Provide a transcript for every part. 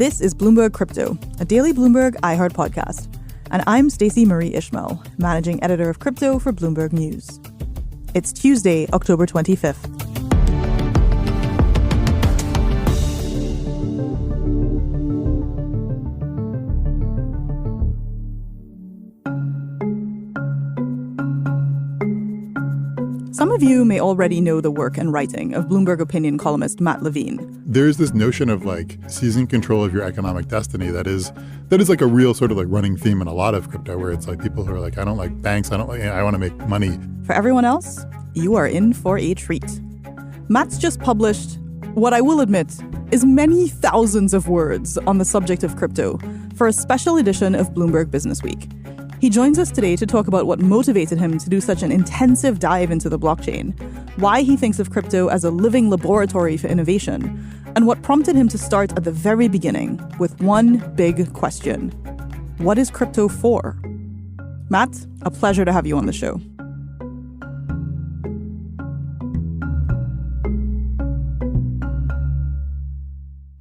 This is Bloomberg Crypto, a daily Bloomberg iHeart podcast. And I'm Stacey Marie Ishmael, managing editor of crypto for Bloomberg News. It's Tuesday, October 25th. Some of you may already know the work and writing of Bloomberg Opinion columnist Matt Levine. There's this notion of like seizing control of your economic destiny that is like a real sort of like running theme in a lot of crypto, where it's like people who are like, I don't like banks, I want to make money. For everyone else, you are in for a treat. Matt's just published what I will admit is many thousands of words on the subject of crypto for a special edition of Bloomberg Businessweek. He joins us today to talk about what motivated him to do such an intensive dive into the blockchain, why he thinks of crypto as a living laboratory for innovation, and what prompted him to start at the very beginning with one big question. What is crypto for? Matt, a pleasure to have you on the show.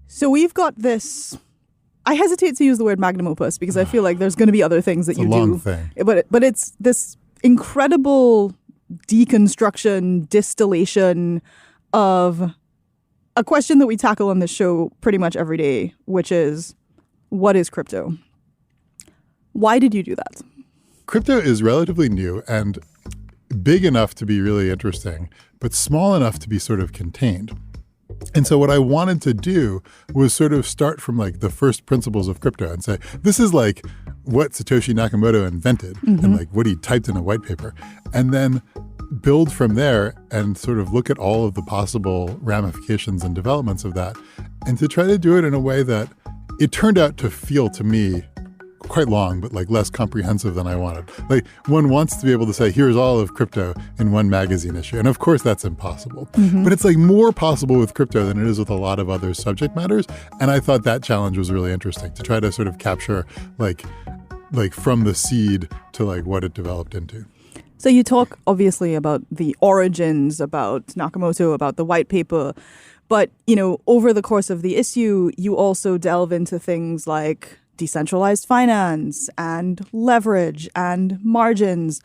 So we've got this... I hesitate to use the word magnum opus because I feel like there's going to be other things that you do. It's a long thing. But it's this incredible deconstruction, distillation of a question that we tackle on this show pretty much every day, which is, what is crypto? Why did you do that? Crypto is relatively new and big enough to be really interesting, but small enough to be sort of contained. And so what I wanted to do was sort of start from like the first principles of crypto and say, this is like what Satoshi Nakamoto invented and like what he typed in a white paper, and then build from there and sort of look at all of the possible ramifications and developments of that, and to try to do it in a way that it turned out to feel to me quite long, but like less comprehensive than I wanted. Like one wants to be able to say, here's all of crypto in one magazine issue. And of course that's impossible, but it's like more possible with crypto than it is with a lot of other subject matters. And I thought that challenge was really interesting to try to sort of capture like from the seed to like what it developed into. So you talk obviously about the origins, about Nakamoto, about the white paper, but you know, over the course of the issue, you also delve into things like decentralized finance and leverage and margins.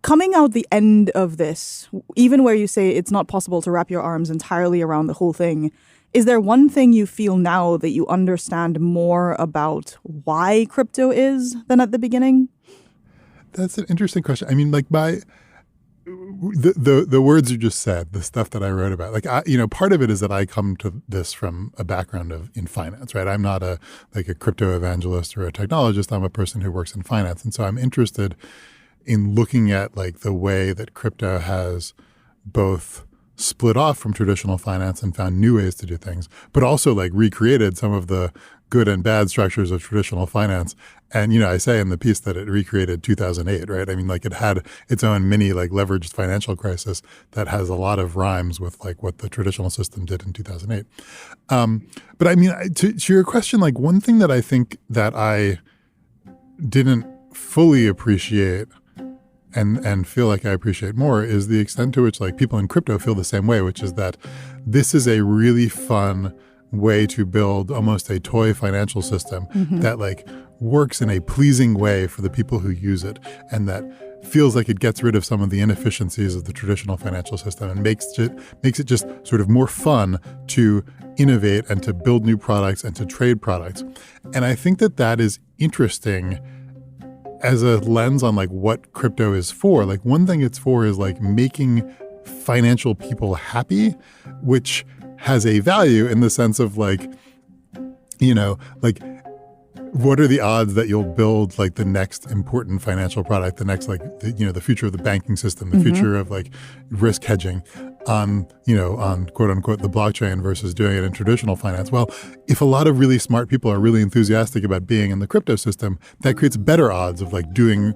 Coming out the end of this, even where you say it's not possible to wrap your arms entirely around the whole thing, is there one thing you feel now that you understand more about why crypto is than at the beginning? That's an interesting question. I mean, like the words you just said, the stuff that I wrote about, like, part of it is that I come to this from a background in finance, right? I'm not a crypto evangelist or a technologist. I'm a person who works in finance. And so I'm interested in looking at like the way that crypto has both split off from traditional finance and found new ways to do things, but also like recreated some of the good and bad structures of traditional finance. And, I say in the piece that it recreated 2008, right? I mean, like it had its own mini like leveraged financial crisis that has a lot of rhymes with like what the traditional system did in 2008. But I mean, to your question, like one thing that I think that I didn't fully appreciate and feel like I appreciate more is the extent to which like people in crypto feel the same way, which is that this is a really fun way to build almost a toy financial system that like works in a pleasing way for the people who use it, and that feels like it gets rid of some of the inefficiencies of the traditional financial system and makes it just sort of more fun to innovate and to build new products and to trade products. And I think that is interesting as a lens on like what crypto is for. Like one thing it's for is like making financial people happy, which has a value in the sense of like, what are the odds that you'll build like the next important financial product, the next like, the future of the banking system, the future of like risk hedging on quote unquote the blockchain versus doing it in traditional finance? Well, if a lot of really smart people are really enthusiastic about being in the crypto system, that creates better odds of like doing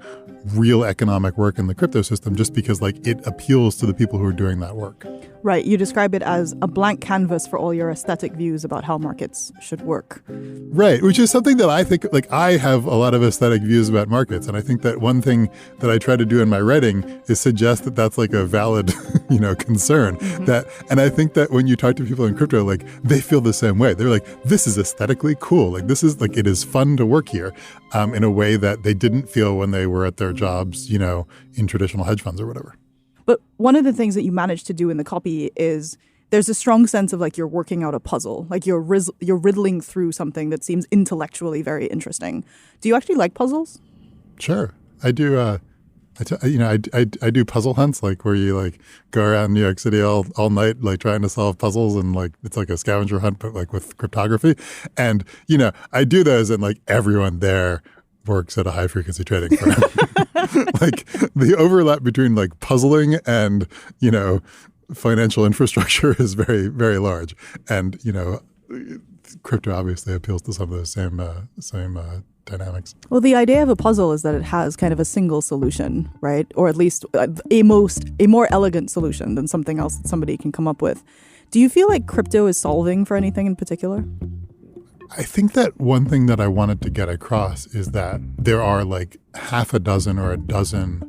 real economic work in the crypto system just because like it appeals to the people who are doing that work. Right. You describe it as a blank canvas for all your aesthetic views about how markets should work. Right. Which is something that I think, like, I have a lot of aesthetic views about markets. And I think that one thing that I try to do in my writing is suggest that that's like a valid, concern. And I think that when you talk to people in crypto, like, they feel the same way. They're like, this is aesthetically cool. Like, this is like, it is fun to work here in a way that they didn't feel when they were at their jobs, in traditional hedge funds or whatever. But one of the things that you managed to do in the copy is there's a strong sense of like you're working out a puzzle, like you're riddling through something that seems intellectually very interesting. Do you actually like puzzles? Sure, I do. I do puzzle hunts, like where you like go around New York City all night, like trying to solve puzzles, and like it's like a scavenger hunt, but like with cryptography. And I do those, and like everyone there works at a high frequency trading firm. Like the overlap between like puzzling and, financial infrastructure is very, very large. And, crypto obviously appeals to some of those same dynamics. Well, the idea of a puzzle is that it has kind of a single solution, right? Or at least a more elegant solution than something else that somebody can come up with. Do you feel like crypto is solving for anything in particular? I think that one thing that I wanted to get across is that there are like half a dozen or a dozen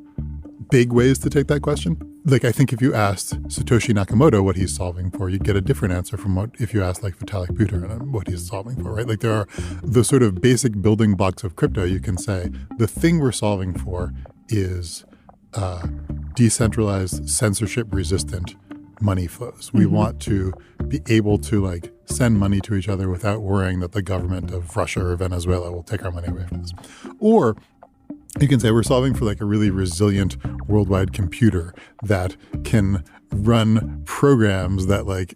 big ways to take that question. Like, I think if you asked Satoshi Nakamoto what he's solving for, you'd get a different answer from what if you asked like Vitalik Buterin what he's solving for, right? Like, there are the sort of basic building blocks of crypto. You can say the thing we're solving for is decentralized, censorship-resistant money flows. We want to be able to like send money to each other without worrying that the government of Russia or Venezuela will take our money away from us. Or you can say we're solving for like a really resilient worldwide computer that can run programs that like,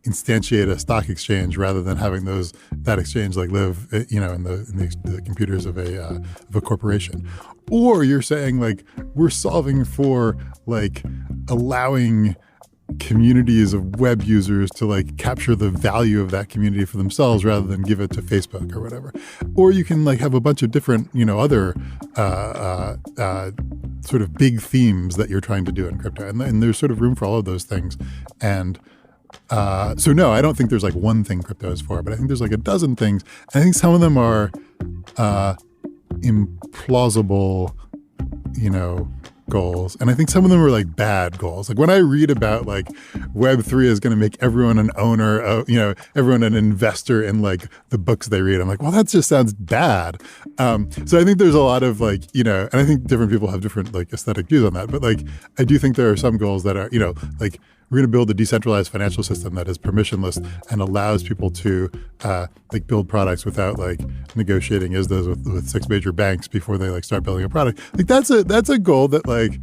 instantiate a stock exchange rather than having that exchange like live, in the computers of a corporation. Or you're saying like we're solving for like allowing communities of web users to like capture the value of that community for themselves rather than give it to Facebook or whatever. Or you can like have a bunch of different, other sort of big themes that you're trying to do in crypto. And there's sort of room for all of those things. And so no, I don't think there's like one thing crypto is for, but I think there's like a dozen things. I think some of them are implausible, goals. And I think some of them are like bad goals. Like when I read about like Web3 is going to make everyone an owner, everyone an investor in like the books they read. I'm like, well, that just sounds bad. So I think there's a lot of like, and I think different people have different like aesthetic views on that. But like, I do think there are some goals that are, like we're going to build a decentralized financial system that is permissionless and allows people to like build products without like negotiating ISDAs with six major banks before they like start building a product. Like that's a goal that like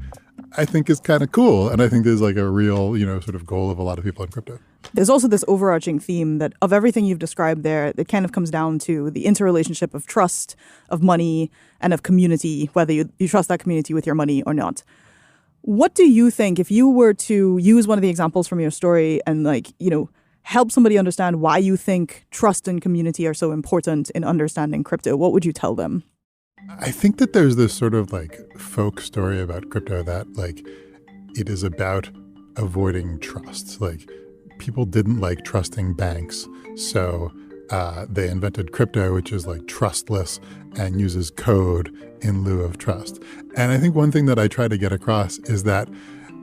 I think is kind of cool. And I think there's like a real, sort of goal of a lot of people in crypto. There's also this overarching theme that of everything you've described there, it kind of comes down to the interrelationship of trust, of money, and of community, whether you trust that community with your money or not. What do you think, if you were to use one of the examples from your story and like, help somebody understand why you think trust and community are so important in understanding crypto, what would you tell them? I think that there's this sort of like folk story about crypto that like it is about avoiding trust. Like people didn't like trusting banks. So they invented crypto, which is like trustless and uses code in lieu of trust. And I think one thing that I try to get across is that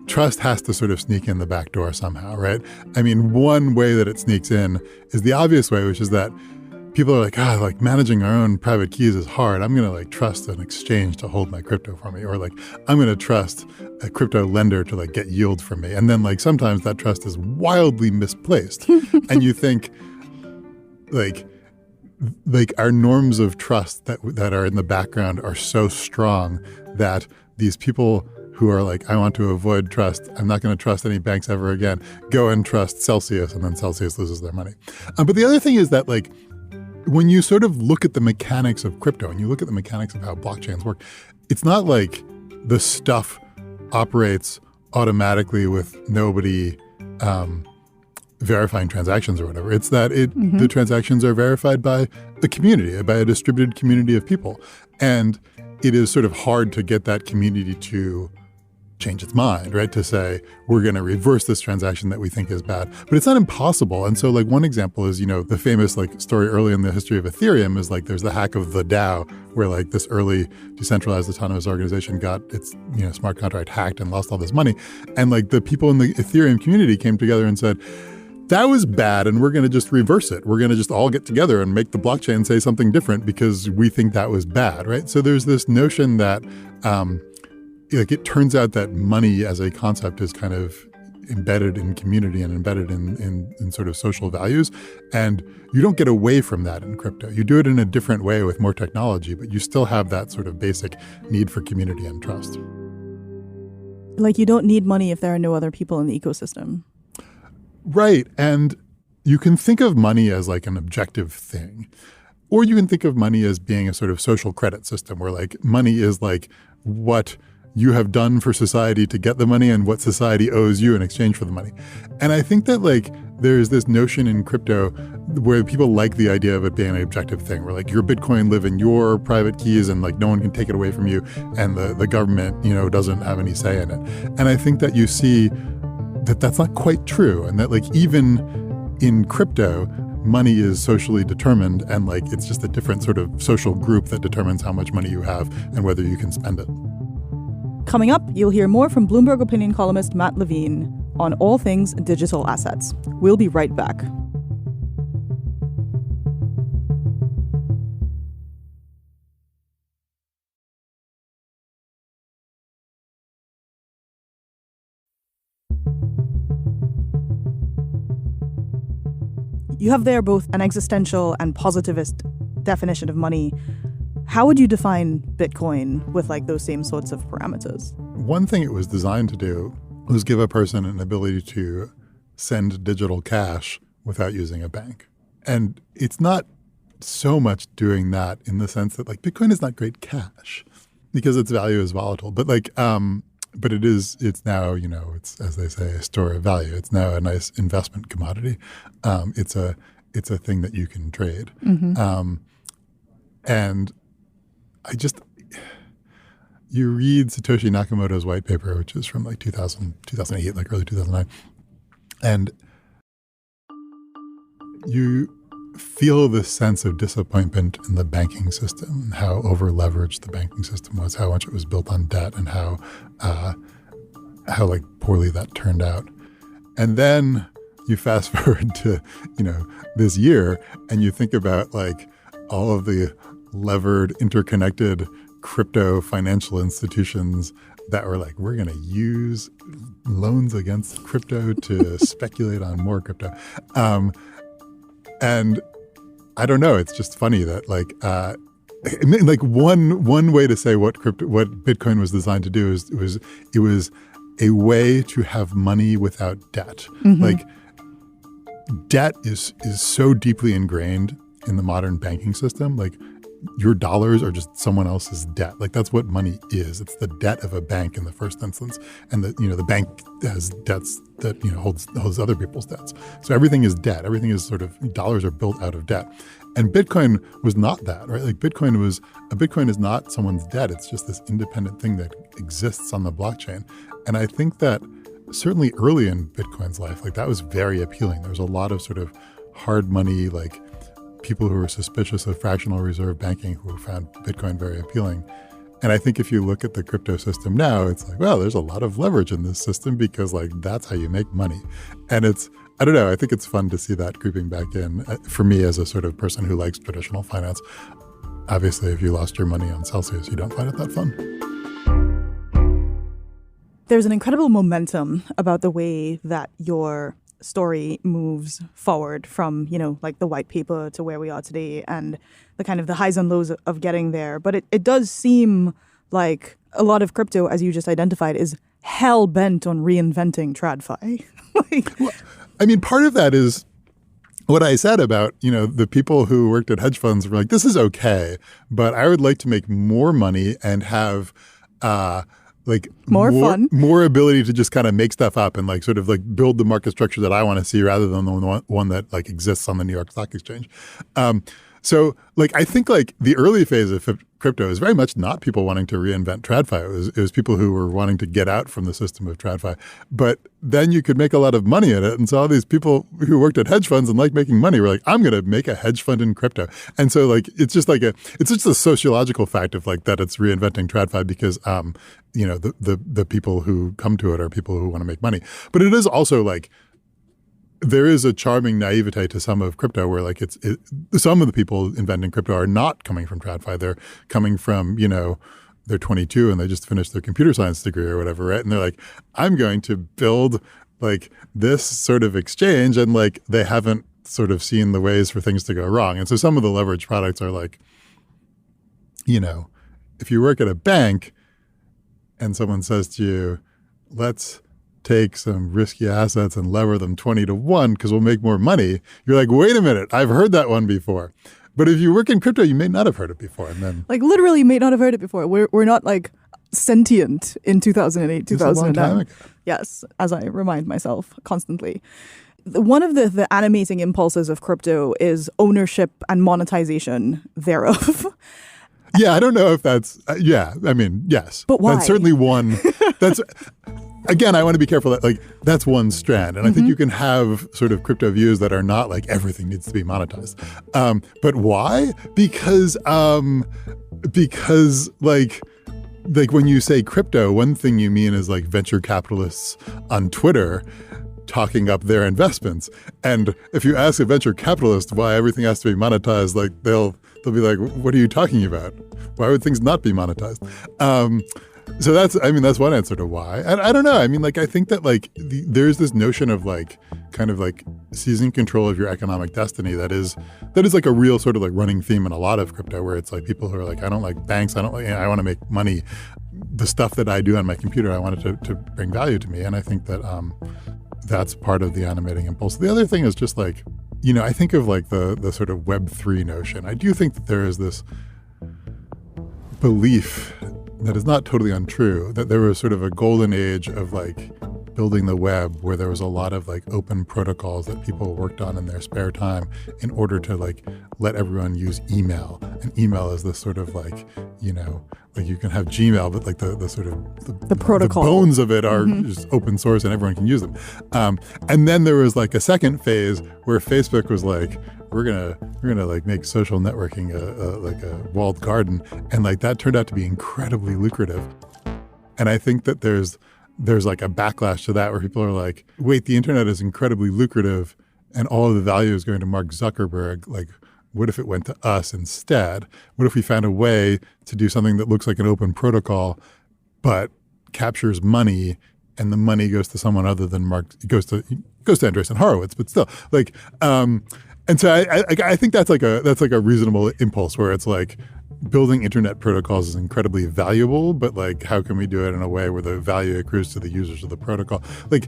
trust has to sort of sneak in the back door somehow, right? I mean, one way that it sneaks in is the obvious way, which is that people are like, like managing our own private keys is hard. I'm going to like trust an exchange to hold my crypto for me. Or like, I'm going to trust a crypto lender to like get yield from me. And then like sometimes that trust is wildly misplaced. And you think like our norms of trust that are in the background are so strong that these people who are like, I want to avoid trust, I'm not going to trust any banks ever again, go and trust Celsius, and then Celsius loses their money. But the other thing is that like, when you sort of look at the mechanics of crypto and you look at the mechanics of how blockchains work, it's not like the stuff operates automatically with nobody verifying transactions or whatever. It's that the transactions are verified by a community, by a distributed community of people. And it is sort of hard to get that community to change its mind, right? To say, we're going to reverse this transaction that we think is bad. But it's not impossible. And so like one example is, the famous like story early in the history of Ethereum is like there's the hack of the DAO where like this early decentralized autonomous organization got its, smart contract hacked and lost all this money. And like the people in the Ethereum community came together and said, that was bad and we're going to just reverse it. We're going to just all get together and make the blockchain say something different because we think that was bad, right? So there's this notion that it turns out that money as a concept is kind of embedded in community and embedded in sort of social values. And you don't get away from that in crypto. You do it in a different way with more technology, but you still have that sort of basic need for community and trust. Like you don't need money if there are no other people in the ecosystem. Right. And you can think of money as like an objective thing. Or you can think of money as being a sort of social credit system where like money is like what you have done for society to get the money and what society owes you in exchange for the money. And I think that like there's this notion in crypto where people like the idea of it being an objective thing where like your Bitcoin live in your private keys and like no one can take it away from you and the government, doesn't have any say in it. And I think that you see that that's not quite true and that like even in crypto, money is socially determined and like it's just a different sort of social group that determines how much money you have and whether you can spend it. Coming up, you'll hear more from Bloomberg Opinion columnist Matt Levine on all things digital assets. We'll be right back. You have there both an existential and positivist definition of money. How would you define Bitcoin with like those same sorts of parameters? One thing it was designed to do was give a person an ability to send digital cash without using a bank. And it's not so much doing that in the sense that like Bitcoin is not great cash because its value is volatile. But like, but it's now, it's, as they say, a store of value. It's now a nice investment commodity. It's a thing that you can trade. Mm-hmm. And you read Satoshi Nakamoto's white paper, which is from like 2008, like early 2009, and you feel this sense of disappointment in the banking system and how over-leveraged the banking system was, how much it was built on debt and how like poorly that turned out. And then you fast forward to, this year and you think about like all of the levered, interconnected crypto financial institutions that were like, we're going to use loans against crypto to speculate on more crypto. And I don't know, it's just funny that like one way to say what Bitcoin was designed to do is it was a way to have money without debt. Mm-hmm. Like debt is so deeply ingrained in the modern banking system. Like your dollars are just someone else's debt. Like that's what money is. It's the debt of a bank in the first instance. And the bank has debts that, holds other people's debts. So everything is debt. Everything is sort of dollars are built out of debt. And Bitcoin was not that, right? Like Bitcoin is not someone's debt. It's just this independent thing that exists on the blockchain. And I think that certainly early in Bitcoin's life, like that was very appealing. There was a lot of sort of hard money, like people who were suspicious of fractional reserve banking who found Bitcoin very appealing. And I think if you look at the crypto system now, it's like, well, there's a lot of leverage in this system because like that's how you make money. And I don't know, I think it's fun to see that creeping back in. For me as a sort of person who likes traditional finance, obviously if you lost your money on Celsius, you don't find it that fun. There's an incredible momentum about the way that your story moves forward from, like the white paper to where we are today and the kind of the highs and lows of getting there. But it does seem like a lot of crypto, as you just identified, is hell bent on reinventing TradFi. Well, I mean, part of that is what I said about, the people who worked at hedge funds were like, this is okay, but I would like to make more money and have like more fun, more ability to just kind of make stuff up and like sort of like build the market structure that I want to see rather than the one that like exists on the New York Stock Exchange. So like I think like the early phase of crypto is very much not people wanting to reinvent TradFi. It was people who were wanting to get out from the system of TradFi. But then you could make a lot of money in it. And so all these people who worked at hedge funds and liked making money were like, I'm going to make a hedge fund in crypto. And so like it's just a sociological fact of like that it's reinventing TradFi because the people who come to it are people who want to make money. But it is also like there is a charming naivete to some of crypto where like some of the people inventing crypto are not coming from TradFi. They're coming from, they're 22 and they just finished their computer science degree or whatever, right? And they're like, I'm going to build like this sort of exchange, and like they haven't sort of seen the ways for things to go wrong. And so some of the leverage products are like, if you work at a bank and someone says to you, let's take some risky assets and lever them 20 to 1 because we'll make more money. You're like, wait a minute, I've heard that one before. But if you work in crypto, you may not have heard it before. And then like literally may not have heard it before. We're not like sentient in 2008, 2009. Yes, as I remind myself constantly. One of the animating impulses of crypto is ownership and monetization thereof. Yeah, I don't know if that's, yes. But why? That's certainly one. Again, I want to be careful that like that's one strand. And I think you can have sort of crypto views that are not like everything needs to be monetized. But why? Because like when you say crypto, one thing you mean is like venture capitalists on Twitter talking up their investments. And if you ask a venture capitalist why everything has to be monetized, like they'll be like, what are you talking about? Why would things not be monetized? So that's one answer to why. And I don't know. I mean, like, I think that like there's this notion of like kind of like seizing control of your economic destiny that is like a real sort of like running theme in a lot of crypto, where it's like people who are like, I don't like banks. I want to make money. The stuff that I do on my computer, I want it to bring value to me. And I think that that's part of the animating impulse. The other thing is just like, I think of like the sort of Web3 notion. I do think that there is this belief that is not totally untrue, that there was sort of a golden age of like building the web where there was a lot of like open protocols that people worked on in their spare time in order to like let everyone use email. And email is this sort of like, like you can have Gmail, but like the sort of the protocol, the bones of it are just open source and everyone can use them. And then there was like a second phase where Facebook was like, we're gonna like make social networking like a walled garden, and like that turned out to be incredibly lucrative. And I think that there's like a backlash to that where people are like, wait, the internet is incredibly lucrative, and all of the value is going to Mark Zuckerberg. Like, what if it went to us instead? What if we found a way to do something that looks like an open protocol, but captures money, and the money goes to someone other than Mark? It goes to Andreessen Horowitz, but still, like. And so I think that's like a reasonable impulse where it's like building internet protocols is incredibly valuable, but like how can we do it in a way where the value accrues to the users of the protocol? Like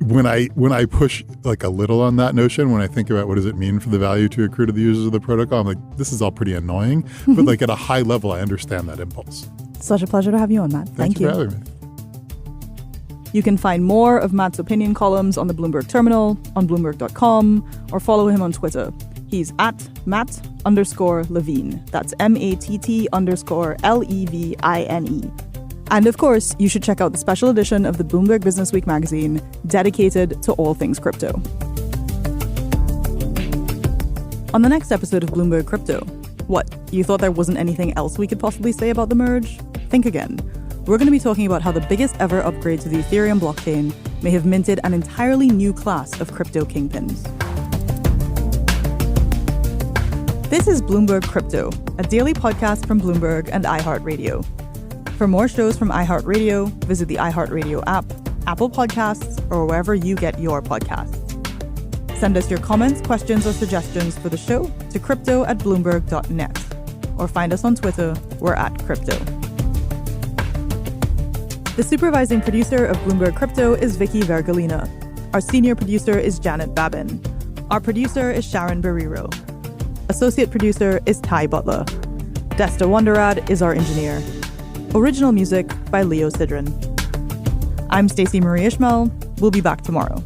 when I push like a little on that notion, when I think about what does it mean for the value to accrue to the users of the protocol, I'm like, this is all pretty annoying. But like at a high level, I understand that impulse. Such a pleasure to have you on, Matt. Thank you for having me. You can find more of Matt's opinion columns on the Bloomberg Terminal, on Bloomberg.com, or follow him on Twitter. He's at Matt_Levine. That's MATT_LEVINE. And of course, you should check out the special edition of the Bloomberg Businessweek magazine dedicated to all things crypto. On the next episode of Bloomberg Crypto, what, you thought there wasn't anything else we could possibly say about the merge? Think again. We're going to be talking about how the biggest ever upgrade to the Ethereum blockchain may have minted an entirely new class of crypto kingpins. This is Bloomberg Crypto, a daily podcast from Bloomberg and iHeartRadio. For more shows from iHeartRadio, visit the iHeartRadio app, Apple Podcasts, or wherever you get your podcasts. Send us your comments, questions, or suggestions for the show to crypto@bloomberg.net. Or find us on Twitter, we're @crypto. The supervising producer of Bloomberg Crypto is Vicky Vergolina. Our senior producer is Janet Babin. Our producer is Sharon Barrero. Associate producer is Ty Butler. Desta Wonderad is our engineer. Original music by Leo Sidran. I'm Stacey Marie Ishmael. We'll be back tomorrow.